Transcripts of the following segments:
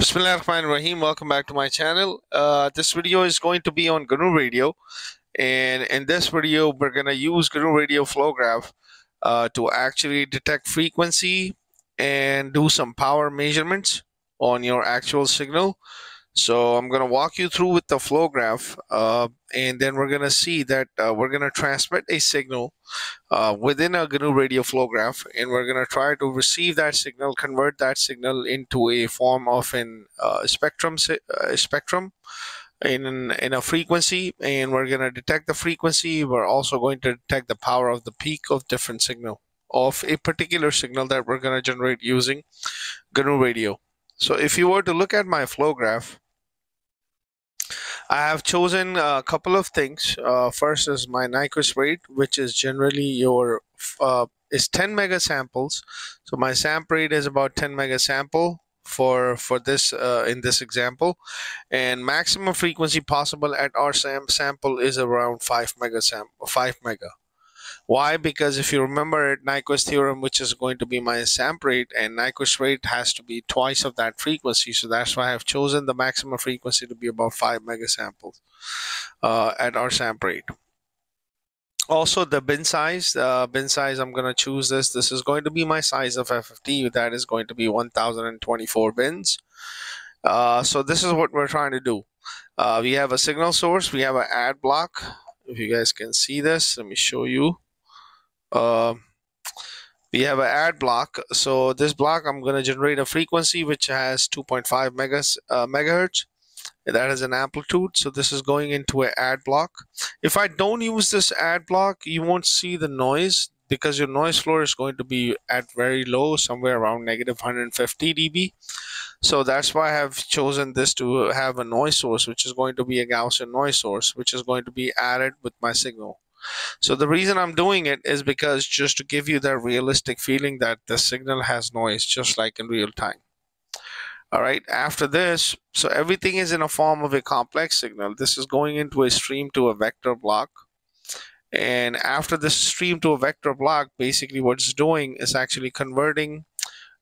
Bismillahirrahmanirrahim. Welcome back to my channel. This video is going to be on GNU Radio, and in this video we're going to use GNU Radio flowgraph to actually detect frequency and do some power measurements on your actual signal. So I'm going to walk you through with the flow graph, and then we're going to see that we're going to transmit a signal within a GNU radio flow graph, and we're going to try to receive that signal, convert that signal into a form of an spectrum in a frequency, and we're going to detect the frequency. We're also going to detect the power of the peak of different signal of a particular signal that we're going to generate using GNU radio. So if you were to look at my flow graph, I have chosen a couple of things. First is my Nyquist rate, which is generally your is 10 mega samples. So my sample rate is about 10 mega sample for this in this example, and maximum frequency possible at our sample is around 5 mega. Why? Because if you remember Nyquist theorem, which is going to be my sample rate, and Nyquist rate has to be twice of that frequency, so that's why I have chosen the maximum frequency to be about 5 mega samples at our sample rate. Also the bin size, I'm going to choose this is going to be my size of FFT, that is going to be 1024 bins. So this is what we're trying to do. We have a signal source, we have an add block. If you guys can see this, let me show you. We have an add block. So this block, I'm going to generate a frequency which has 2.5 megahertz. That is an amplitude. So this is going into an add block. If I don't use this add block, you won't see the noise, because your noise floor is going to be at very low, somewhere around negative 150 dB. So that's why I have chosen this to have a noise source, which is going to be a Gaussian noise source, which is going to be added with my signal. So the reason I'm doing it is because just to give you that realistic feeling that the signal has noise, just like in real time. All right, after this, so everything is in a form of a complex signal. This is going into a stream to a vector block. And after this stream to a vector block, basically what it's doing is actually converting.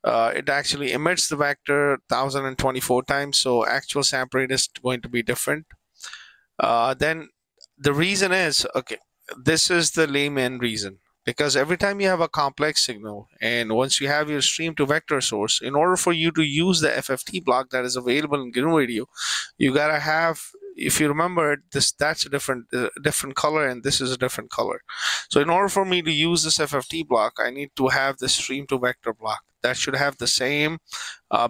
It actually emits the vector 1024 times, so actual sample rate is going to be different. Then the reason is, okay, this is the layman reason, because every time you have a complex signal, and once you have your stream to vector source, in order for you to use the FFT block that is available in GNU Radio, you gotta have, if you remember this, that's a different color, and this is a different color. So in order for me to use this FFT block, I need to have the stream to vector block that should have the same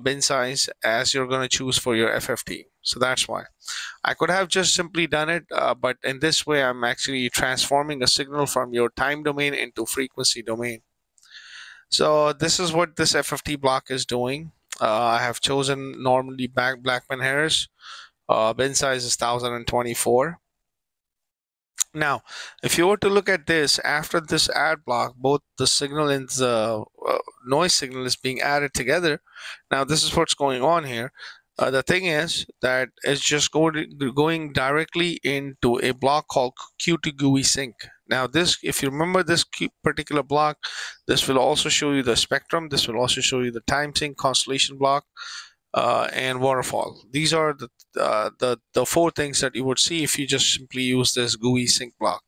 bin size as you're going to choose for your FFT. So that's why I could have just simply done it, but in this way I'm actually transforming a signal from your time domain into frequency domain. So this is what this FFT block is doing. I have chosen normally Blackman-Harris. Bin size is 1024. Now, if you were to look at this, after this add block, both the signal and the noise signal is being added together. Now, this is what's going on here. The thing is that it's just going directly into a block called QT GUI sync. Now, this, if you remember this particular block, this will also show you the spectrum. This will also show you the time sync, Constellation block, and waterfall. These are the four things that you would see if you just simply use this GUI sync block.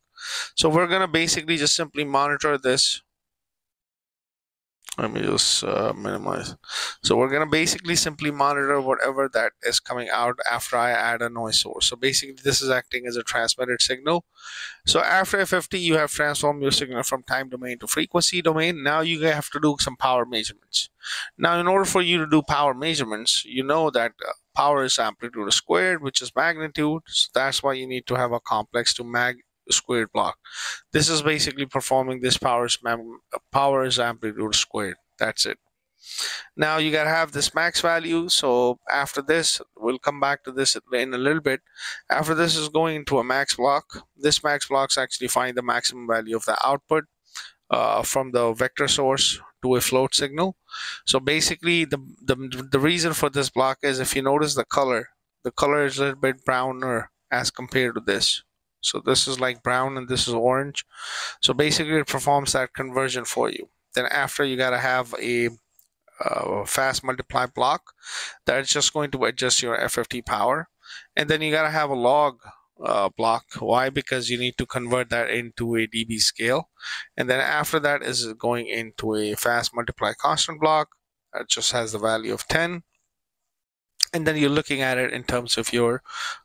So we're gonna basically just simply monitor this. Let me just minimize. So we're gonna basically simply monitor whatever that is coming out after I add a noise source. So basically this is acting as a transmitted signal. So after FFT, you have transformed your signal from time domain to frequency domain. Now you have to do some power measurements. Now in order for you to do power measurements, you know that power is amplitude squared, which is magnitude. So that's why you need to have a complex to mag squared block. This is basically performing this power is amplitude squared. That's it. Now you gotta have this max value. So after this, we'll come back to this in a little bit. After this is going into a max block. This max blocks actually find the maximum value of the output from the vector source to a float signal. So basically the reason for this block is, if you notice the color is a little bit browner as compared to this. So this is like brown and this is orange. So basically it performs that conversion for you. Then after, you gotta have a fast multiply block that's just going to adjust your FFT power. And then you got to have a log block. Why? Because you need to convert that into a dB scale. And then after that is going into a fast multiply constant block that just has the value of 10. And then you're looking at it in terms of your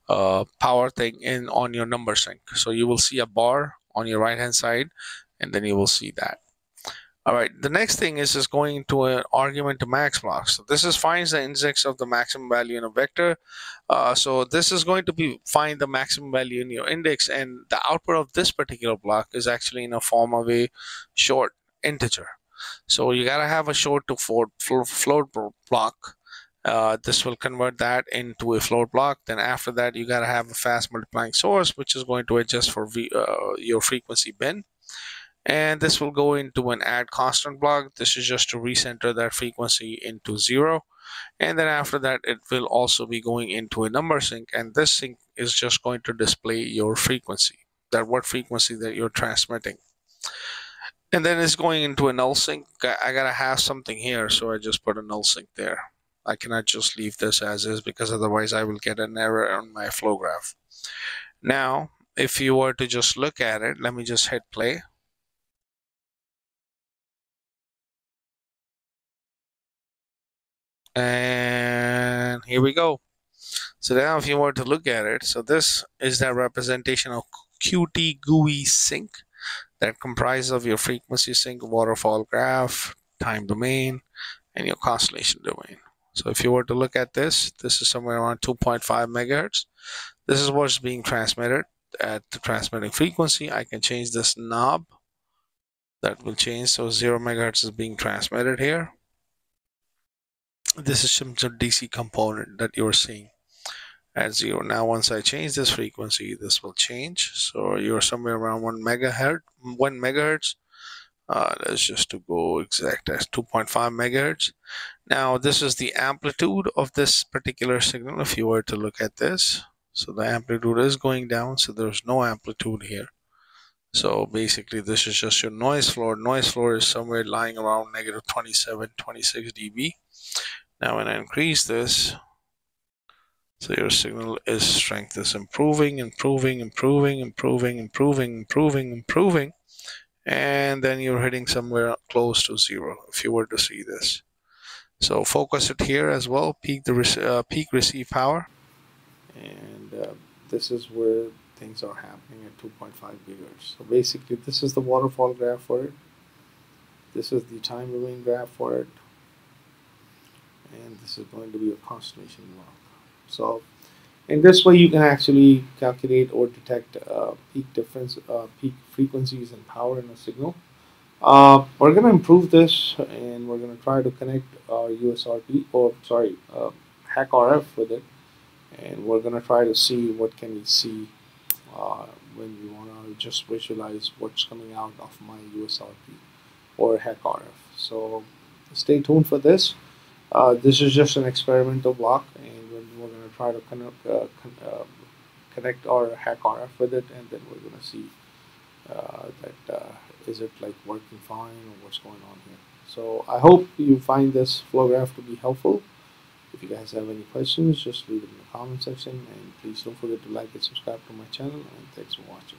power thing on your number sync. So you will see a bar on your right hand side, and then you will see that. All right, the next thing is just going to an argument to max block. So this is finds the index of the maximum value in a vector. So this is going to be find the maximum value in your index, and the output of this particular block is actually in a form of a short integer. So you gotta have a short to float block. This will convert that into a float block. Then after that, you gotta have a fast multiplying source, which is going to adjust for your frequency bin. And this will go into an add constant block. This is just to recenter that frequency into 0. And then after that, it will also be going into a number sync, and this sync is just going to display your frequency, that what frequency that you're transmitting. And then it's going into a null sync. I gotta have something here, so I just put a null sync there. I cannot just leave this as is, because otherwise I will get an error on my flow graph. Now if you were to just look at it, let me just hit play. And here we go. So now if you were to look at it, so this is that representation of QT GUI sync that comprises of your frequency sync, waterfall graph, time domain, and your constellation domain. So if you were to look at this, this is somewhere around 2.5 megahertz. This is what's being transmitted at the transmitting frequency. I can change this knob. That will change. So 0 megahertz is being transmitted here. This is some DC component that you're seeing at 0. Now once I change this frequency, this will change. So you're somewhere around 1 megahertz. Let's just to go exact as 2.5 megahertz. Now this is the amplitude of this particular signal. If you were to look at this, so the amplitude is going down, so there's no amplitude here. So basically this is just your noise floor. Noise floor is somewhere lying around negative 27, 26 dB. Now when I increase this, so your signal is strength is improving, and then you're hitting somewhere close to 0 if you were to see this. So focus it here as well, peak receive power, and this is where things are happening at 2.5 gigahertz. So basically this is the waterfall graph for it, this is the time domain graph for it, and this is going to be a constellation block. So in this way you can actually calculate or detect peak difference, peak frequencies and power in a signal. We're going to improve this, and we're going to try to connect our hack RF with it, and we're going to try to see what can we see when we want to just visualize what's coming out of my USRP or hack RF. So stay tuned for this. This is just an experimental block, and we're going to try to connect our hack RF with it, and then we're going to see is it like working fine or what's going on here. So I hope you find this flow graph to be helpful. If you guys have any questions, just leave it in the comment section, and please don't forget to like and subscribe to my channel, and thanks for watching.